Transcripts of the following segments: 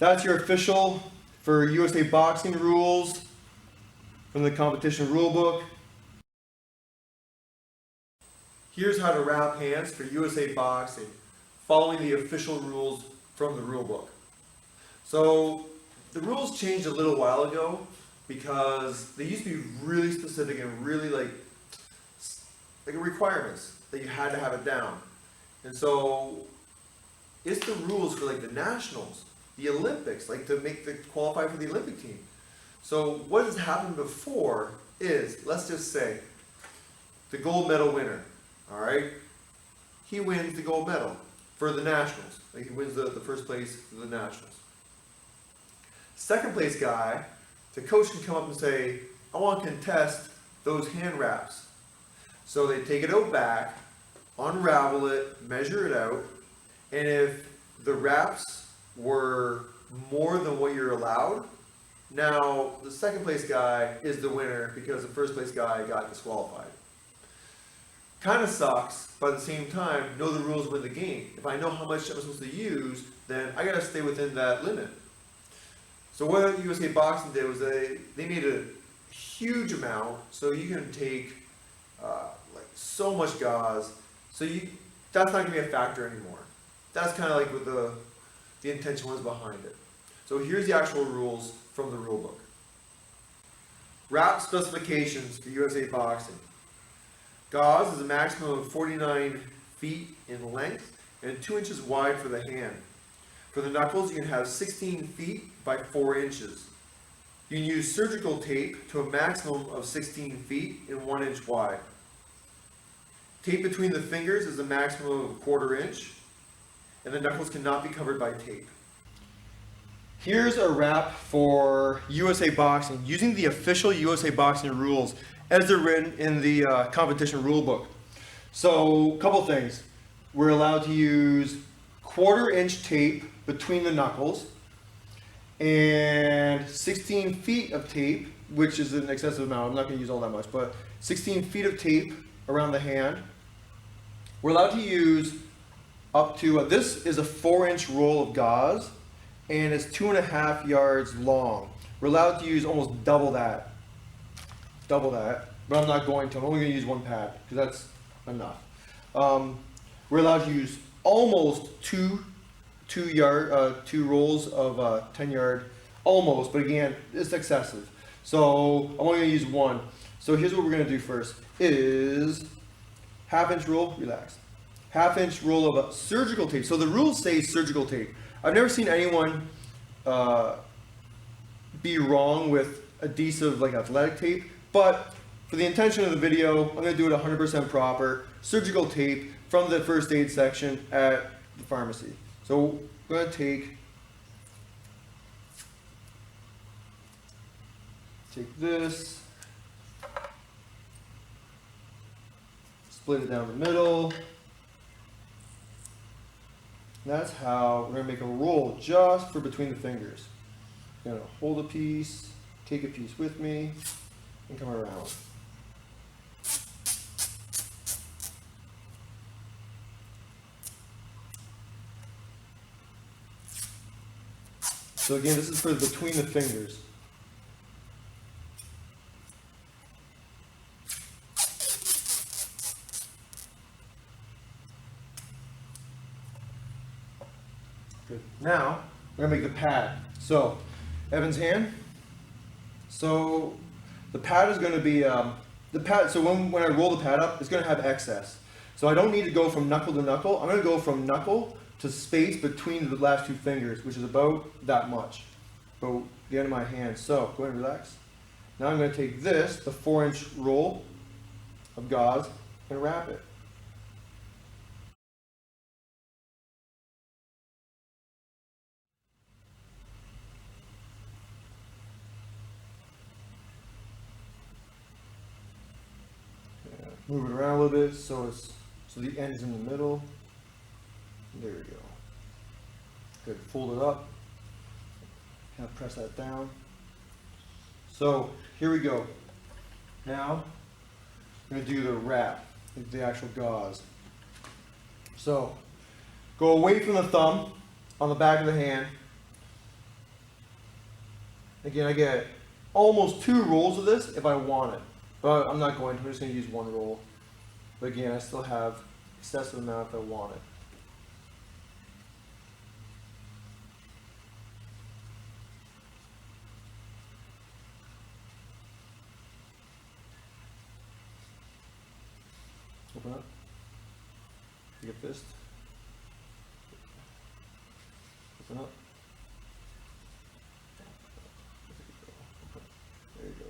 That's your official for USA boxing rules from the competition rulebook. Here's how to wrap hands for USA boxing, following the official rules from the rulebook. So the rules changed a little while ago because they used to be really specific and really like requirements that you had to have it down. And so it's the rules for like the nationals, the Olympics, like to make the qualify for the Olympic team. So what has happened before is, let's just say, the gold medal winner, all right? He wins the gold medal for the nationals. Like he wins the first place for the nationals. Second place guy, the coach can come up and say, I want to contest those hand wraps. So they take it out back, unravel it, measure it out, and if the wraps were more than what you're allowed, now the second place guy is the winner because the first place guy got disqualified. Kind of sucks, but at the same time, know the rules win the game. If I know how much I'm supposed to use, then I gotta stay within that limit. So what USA Boxing did was they made a huge amount, so you can take like so much gauze, so that's not gonna be a factor anymore. That's kind of like what the intention was behind it. So here's the actual rules from the rule book. Wrap specifications for USA Boxing. Gauze is a maximum of 49 feet in length and 2 inches wide for the hand. For the knuckles, you can have 16 feet by 4 inches. You can use surgical tape to a maximum of 16 feet and 1 inch wide. Tape between the fingers is a maximum of 1/4 inch, and the knuckles cannot be covered by tape. Here's a wrap for USA Boxing using the official USA Boxing rules as they're written in the competition rule book. So, a couple things. We're allowed to use 1/4 inch tape between the knuckles and 16 feet of tape, which is an excessive amount. I'm not going to use all that much, but 16 feet of tape around the hand. We're allowed to use up to, this is a 4-inch roll of gauze, and it's 2.5 yards long. We're allowed to use almost double that, but I'm not going to. I'm only going to use 1 pad, because that's enough. We're allowed to use almost two rolls of 10-yard, almost, but again, it's excessive. So I'm only going to use 1. So here's what we're going to do first, is 1/2-inch roll, relax. 1/2-inch roll of surgical tape. So the rules say surgical tape. I've never seen anyone be wrong with adhesive like athletic tape, but for the intention of the video, I'm going to do it 100% proper. Surgical tape from the first aid section at the pharmacy. So I'm going to take this, split it down the middle. That's how we're going to make a roll just for between the fingers. I'm going to hold a piece, take a piece with me, and come around. So again, this is for between the fingers. Good. Now, we're going to make the pad. So, Evan's hand. So, the pad is going to be, so when I roll the pad up, it's going to have excess. So I don't need to go from knuckle to knuckle. I'm going to go from knuckle to space between the last 2 fingers, which is about that much. About the end of my hand. So, go ahead and relax. Now I'm going to take this, the 4-inch roll of gauze, and wrap it. Move it around a little bit so the end's in the middle. There we go. Good. Fold it up. Kind of press that down. So here we go. Now I'm going to do the wrap, the actual gauze. So go away from the thumb on the back of the hand. Again, I get almost 2 rolls of this if I want it. But I'm not going to, I'm just going to use 1 roll. But again, I still have excessive amount if I want it. Open up. Take a fist. Open up. There you go.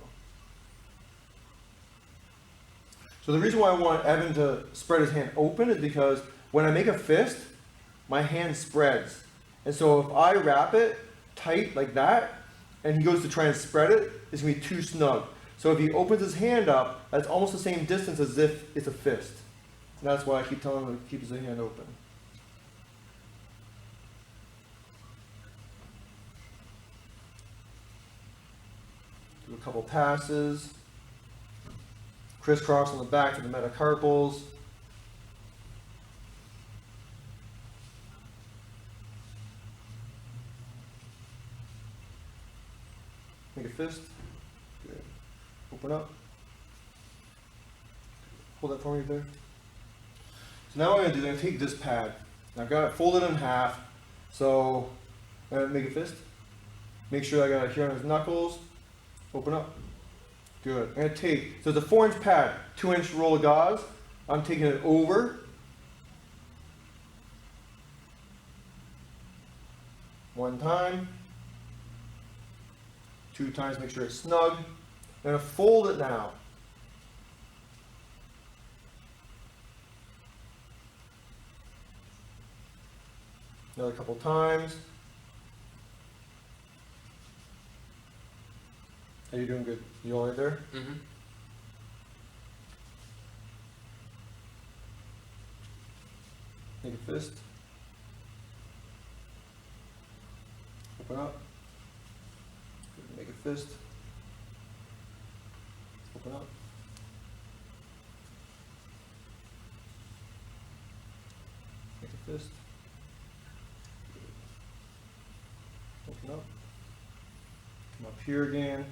So the reason why I want Evan to spread his hand open is because when I make a fist, my hand spreads. And so if I wrap it tight like that, and he goes to try and spread it, it's going to be too snug. So if he opens his hand up, that's almost the same distance as if it's a fist. And that's why I keep telling him to keep his hand open. Do a couple passes. Crisscross on the back to the metacarpals. Make a fist. Good. Open up. Hold that for me there. So now what I'm going to do is I'm going to take this pad. I've got it folded in half. So I'm going to make a fist. Make sure I got it here on his knuckles. Open up. Good. I'm going to take, so it's a 4-inch pad, 2-inch roll of gauze. I'm taking it over. One time. 2 times, make sure it's snug. I'm going to fold it now. Another couple times. Are you doing good? You all right there? Mm-hmm. Make a fist. Open up. Good. Make a fist. Open up. Make a fist. Open up. Come up here again.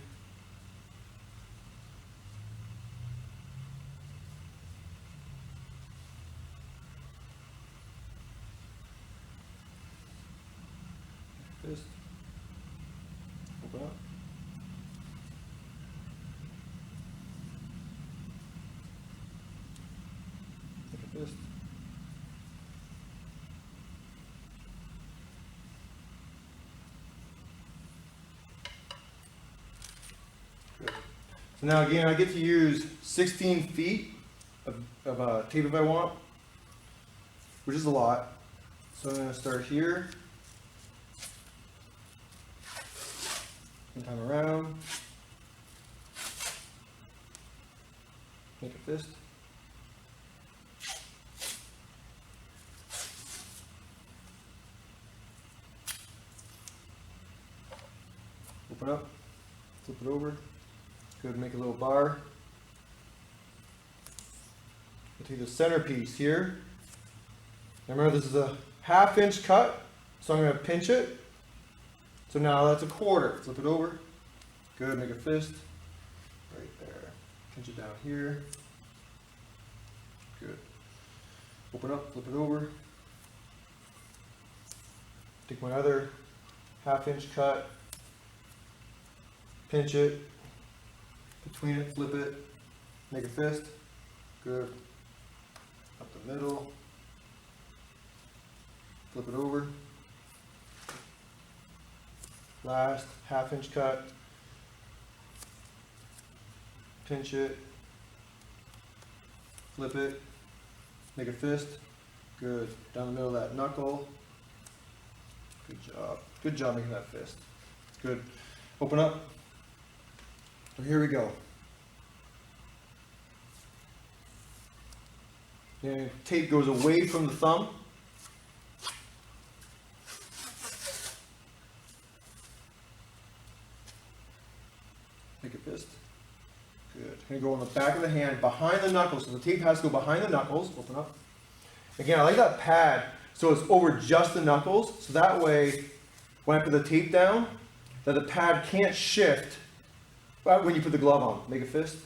Fist. Open up. Make a fist. Good. So now again, I get to use 16 feet of tape if I want, which is a lot. So I'm going to start here. Time around. Make a fist. Open up. Flip it over. Good. Make a little bar. I'll take the centerpiece here. Remember, this is a 1/2-inch cut, so I'm going to pinch it. So now that's a 1/4. Flip it over. Good, make a fist. Right there. Pinch it down here. Good. Open up, flip it over. Take my other 1/2-inch cut. Pinch it. Between it, flip it. Make a fist. Good. Up the middle. Flip it over. Last 1/2-inch cut, pinch it, flip it, make a fist, good, down the middle of that knuckle, good job making that fist, good, open up, so here we go. And tape goes away from the thumb. Make a fist. Good. Gonna go on the back of the hand, behind the knuckles. So the tape has to go behind the knuckles. Open up. Again, I like that pad so it's over just the knuckles. So that way, when I put the tape down, that the pad can't shift when you put the glove on. Make a fist.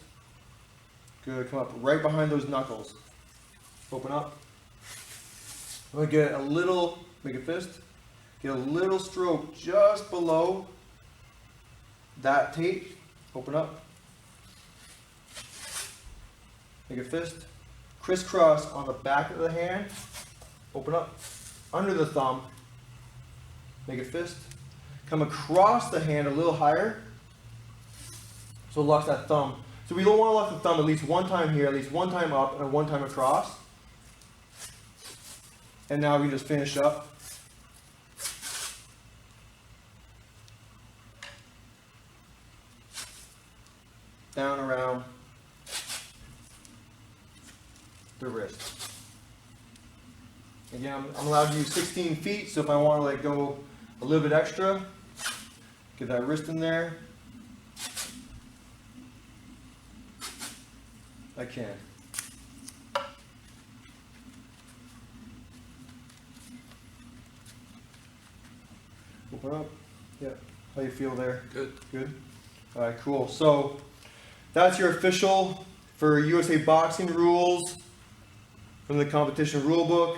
Good, come up right behind those knuckles. Open up. I'm gonna get a little, make a fist. Get a little stroke just below that tape. Open up. Make a fist. Crisscross on the back of the hand. Open up. Under the thumb. Make a fist. Come across the hand a little higher. So it locks that thumb. So we don't want to lock the thumb at least one time here, at least one time up, and one time across. And now we just finish up. Down around the wrist. Again, I'm allowed to use 16 feet, so if I want to like go a little bit extra, get that wrist in there, I can. Open up. Yeah. How you feel there? Good. Good. All right, cool. So that's your official for USA boxing rules from the competition rule book.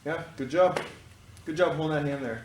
Yeah, good job. Good job holding that hand there.